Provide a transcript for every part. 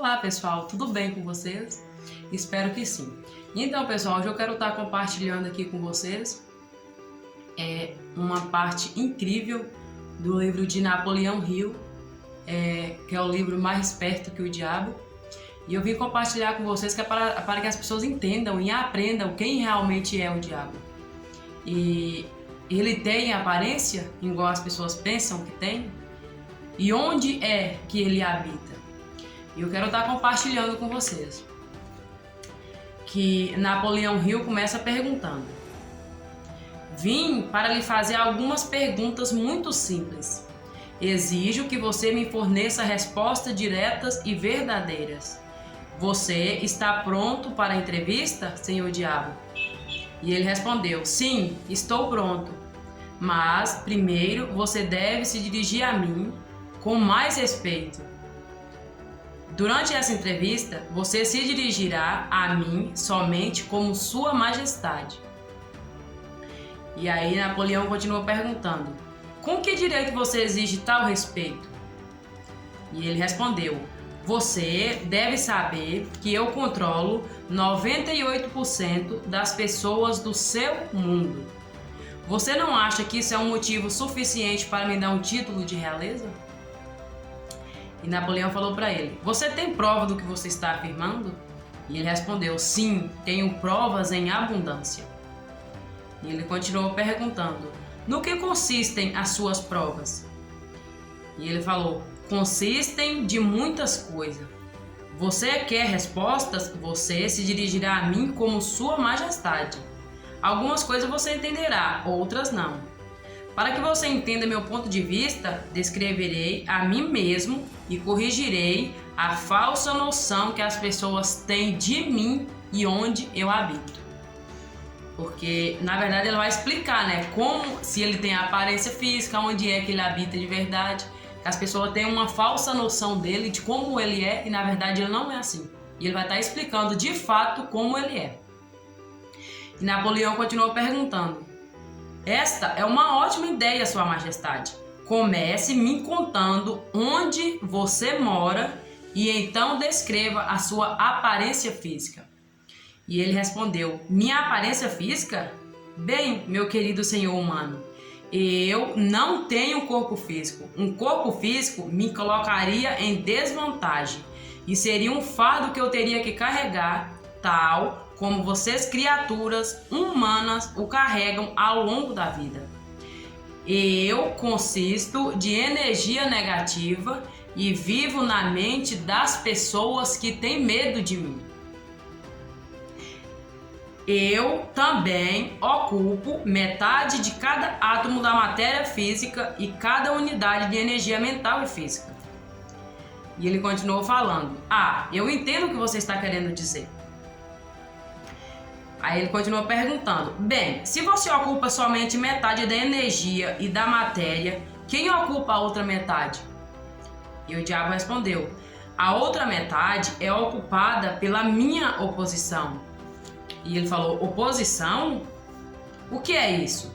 Olá pessoal, tudo bem com vocês? Espero que sim. Então pessoal, hoje eu quero estar compartilhando aqui com vocês uma parte incrível do livro de Napoleão Hill, que é o livro Mais Esperto que o Diabo. E eu vim compartilhar com vocês que é para que as pessoas entendam e aprendam quem realmente é o diabo. E ele tem aparência, igual as pessoas pensam que tem, e onde é que ele habita. E eu quero estar compartilhando com vocês que Napoleão Hill começa perguntando: vim para lhe fazer algumas perguntas muito simples. Exijo que você me forneça respostas diretas e verdadeiras. Você está pronto para a entrevista, senhor diabo? E ele respondeu: sim, estou pronto. Mas primeiro você deve se dirigir a mim com mais respeito. Durante essa entrevista, você se dirigirá a mim somente como Sua Majestade. E aí Napoleão continua perguntando: com que direito você exige tal respeito? E ele respondeu: você deve saber que eu controlo 98% das pessoas do seu mundo. Você não acha que isso é um motivo suficiente para me dar um título de realeza? E Napoleão falou para ele: você tem prova do que você está afirmando? E ele respondeu: sim, tenho provas em abundância. E ele continuou perguntando: no que consistem as suas provas? E ele falou: consistem de muitas coisas. Você quer respostas? Você se dirigirá a mim como Sua Majestade. Algumas coisas você entenderá, outras não. Para que você entenda meu ponto de vista, descreverei a mim mesmo e corrigirei a falsa noção que as pessoas têm de mim e onde eu habito. Porque, na verdade, ele vai explicar, como, se ele tem a aparência física, onde é que ele habita de verdade. As pessoas têm uma falsa noção dele, de como ele é, e na verdade ele não é assim. E ele vai estar explicando de fato como ele é. E Napoleão continuou perguntando: esta é uma ótima ideia, Sua Majestade. Comece me contando onde você mora e então descreva a sua aparência física. E ele respondeu: minha aparência física? Bem, meu querido senhor humano, eu não tenho corpo físico. Um corpo físico me colocaria em desvantagem e seria um fardo que eu teria que carregar, tal como vocês, criaturas humanas, o carregam ao longo da vida. Eu consisto de energia negativa e vivo na mente das pessoas que têm medo de mim. Eu também ocupo metade de cada átomo da matéria física e cada unidade de energia mental e física. E ele continuou falando: eu entendo o que você está querendo dizer. Aí ele continuou perguntando: bem, se você ocupa somente metade da energia e da matéria, quem ocupa a outra metade? E o diabo respondeu: a outra metade é ocupada pela minha oposição. E ele falou: oposição? O que é isso?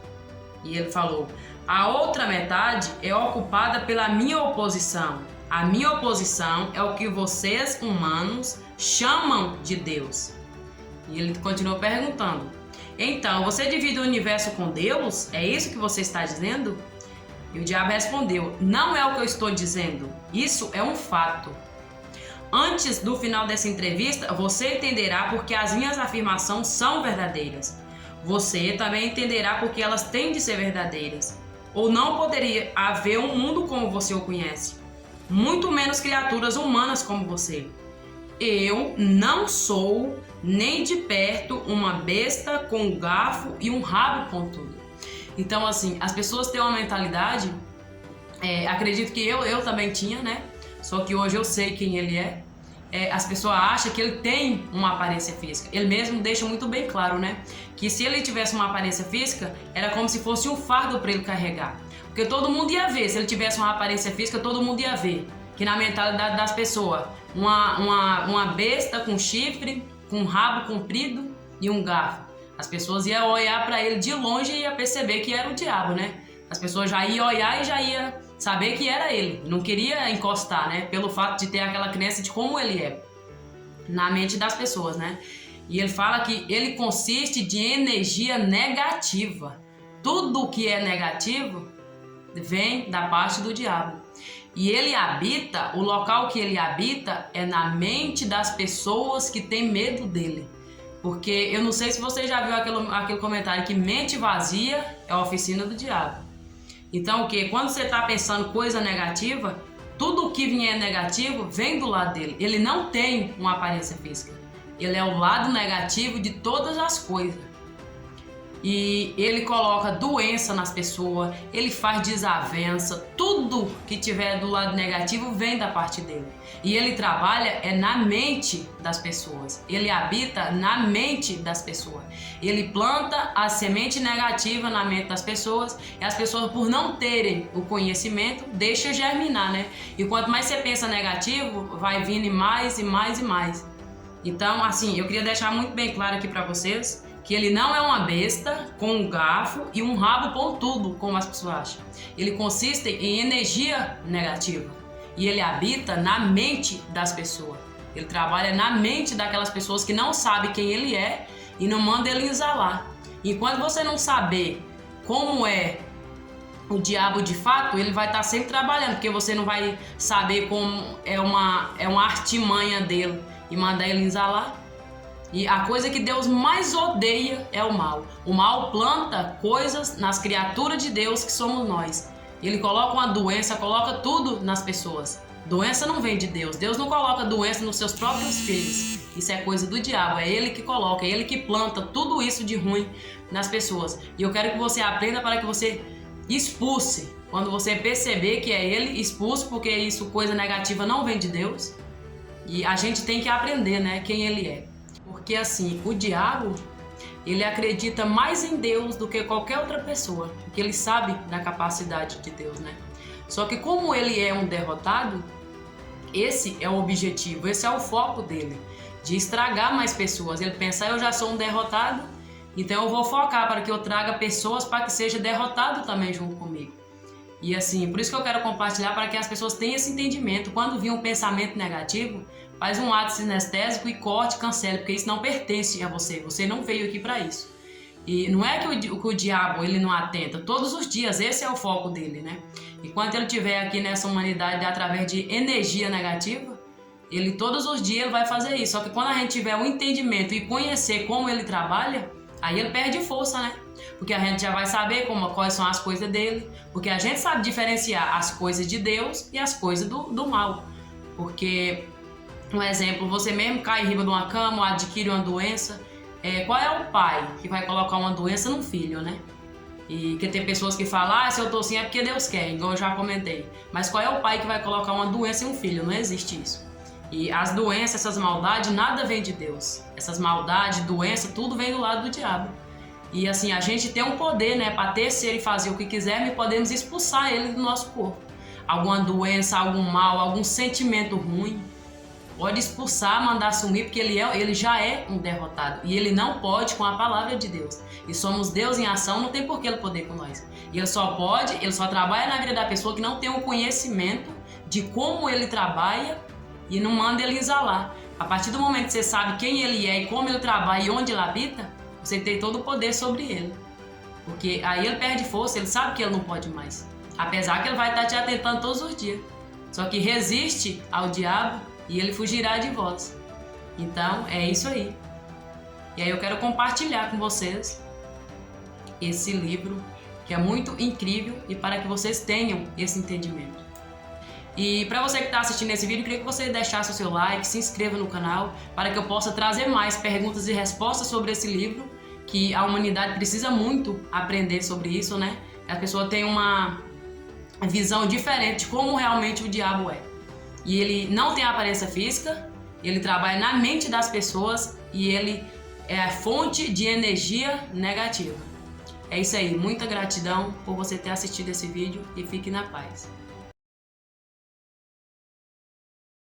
E ele falou: a outra metade é ocupada pela minha oposição. A minha oposição é o que vocês, humanos, chamam de Deus. E ele continuou perguntando: então, você divide o universo com Deus? É isso que você está dizendo? E o diabo respondeu: não é o que eu estou dizendo. Isso é um fato. Antes do final dessa entrevista, você entenderá porque as minhas afirmações são verdadeiras. Você também entenderá porque elas têm de ser verdadeiras. Ou não poderia haver um mundo como você o conhece. Muito menos criaturas humanas como você. Eu não sou nem de perto uma besta com um garfo e um rabo pontudo. Então, assim, as pessoas têm uma mentalidade, acredito que eu também tinha, Só que hoje eu sei quem ele é. As pessoas acham que ele tem uma aparência física. Ele mesmo deixa muito bem claro, que se ele tivesse uma aparência física, era como se fosse um fardo para ele carregar. Porque todo mundo ia ver, se ele tivesse uma aparência física, todo mundo ia ver. Que na mentalidade das pessoas, uma besta com chifre, com um rabo comprido e um garfo. As pessoas iam olhar para ele de longe e ia perceber que era o diabo, As pessoas já iam olhar e já iam saber que era ele. Não queria encostar, né? Pelo fato de ter aquela crença de como ele é na mente das pessoas, né? E ele fala que ele consiste de energia negativa. Tudo que é negativo vem da parte do diabo. E ele habita, o local que ele habita é na mente das pessoas que têm medo dele. Porque eu não sei se você já viu aquele comentário que mente vazia é a oficina do diabo. Então o que? Quando você está pensando coisa negativa, tudo que vier negativo vem do lado dele. Ele não tem uma aparência física. Ele é o lado negativo de todas as coisas. E ele coloca doença nas pessoas, ele faz desavença, tudo que tiver do lado negativo vem da parte dele. E ele trabalha na mente das pessoas, ele habita na mente das pessoas. Ele planta a semente negativa na mente das pessoas e as pessoas, por não terem o conhecimento, deixam germinar, né? E quanto mais você pensa negativo, vai vindo mais e mais e mais. Então, assim, eu queria deixar muito bem claro aqui para vocês que ele não é uma besta com um garfo e um rabo pontudo, como as pessoas acham. Ele consiste em energia negativa e ele habita na mente das pessoas. Ele trabalha na mente daquelas pessoas que não sabem quem ele é e não manda ele exalar. Enquanto você não saber como é o diabo de fato, ele vai estar sempre trabalhando, porque você não vai saber como é uma artimanha dele e mandar ele exalar. E a coisa que Deus mais odeia é o mal. O mal planta coisas nas criaturas de Deus que somos nós. Ele coloca uma doença, coloca tudo nas pessoas. Doença não vem de Deus. Deus não coloca doença nos seus próprios filhos. Isso é coisa do diabo. É ele que coloca, é ele que planta tudo isso de ruim nas pessoas. E eu quero que você aprenda para que você expulse. Quando você perceber que é ele, expulse, porque isso, coisa negativa, não vem de Deus. E a gente tem que aprender, né, quem ele é. Porque assim, o diabo, ele acredita mais em Deus do que qualquer outra pessoa, porque ele sabe da capacidade de Deus, né? Só que como ele é um derrotado, esse é o objetivo, esse é o foco dele, de estragar mais pessoas. Ele pensa, eu já sou um derrotado, então eu vou focar para que eu traga pessoas para que seja derrotado também junto comigo. E assim, por isso que eu quero compartilhar para que as pessoas tenham esse entendimento. Quando vir um pensamento negativo, faz um ato sinestésico e corte, cancele, porque isso não pertence a você. Você não veio aqui para isso. E não é que o diabo ele não atenta. Todos os dias, esse é o foco dele, né? Enquanto ele estiver aqui nessa humanidade através de energia negativa, ele todos os dias ele vai fazer isso. Só que quando a gente tiver o entendimento e conhecer como ele trabalha, aí ele perde força, né? Porque a gente já vai saber quais são as coisas dele. Porque a gente sabe diferenciar as coisas de Deus e as coisas do mal. Porque, um exemplo, você mesmo cai em riba de uma cama ou adquire uma doença. Qual é o pai que vai colocar uma doença no filho, né? E que tem pessoas que falam, se eu tô assim é porque Deus quer, igual eu já comentei. Mas qual é o pai que vai colocar uma doença em um filho? Não existe isso. E as doenças, essas maldades, nada vem de Deus. Essas maldades, doenças, tudo vem do lado do diabo. E assim, a gente tem um poder, né, para ter, ser e fazer o que quiser, e podemos expulsar ele do nosso corpo. Alguma doença, algum mal, algum sentimento ruim, pode expulsar, mandar sumir, porque ele já é um derrotado. E ele não pode com a palavra de Deus. E somos Deus em ação, não tem por que ele poder com nós. E ele só trabalha na vida da pessoa que não tem o conhecimento de como ele trabalha e não manda ele exalar. A partir do momento que você sabe quem ele é e como ele trabalha e onde ele habita, você tem todo o poder sobre ele. Porque aí ele perde força, ele sabe que ele não pode mais. Apesar que ele vai estar te atentando todos os dias. Só que resiste ao diabo e ele fugirá de vós. Então, é isso aí. E aí eu quero compartilhar com vocês esse livro, que é muito incrível, e para que vocês tenham esse entendimento. E para você que está assistindo esse vídeo, eu queria que você deixasse o seu like, se inscreva no canal, para que eu possa trazer mais perguntas e respostas sobre esse livro, que a humanidade precisa muito aprender sobre isso, né? A pessoa tem uma visão diferente de como realmente o diabo é. E ele não tem aparência física, ele trabalha na mente das pessoas e ele é a fonte de energia negativa. É isso aí, muita gratidão por você ter assistido esse vídeo e fique na paz.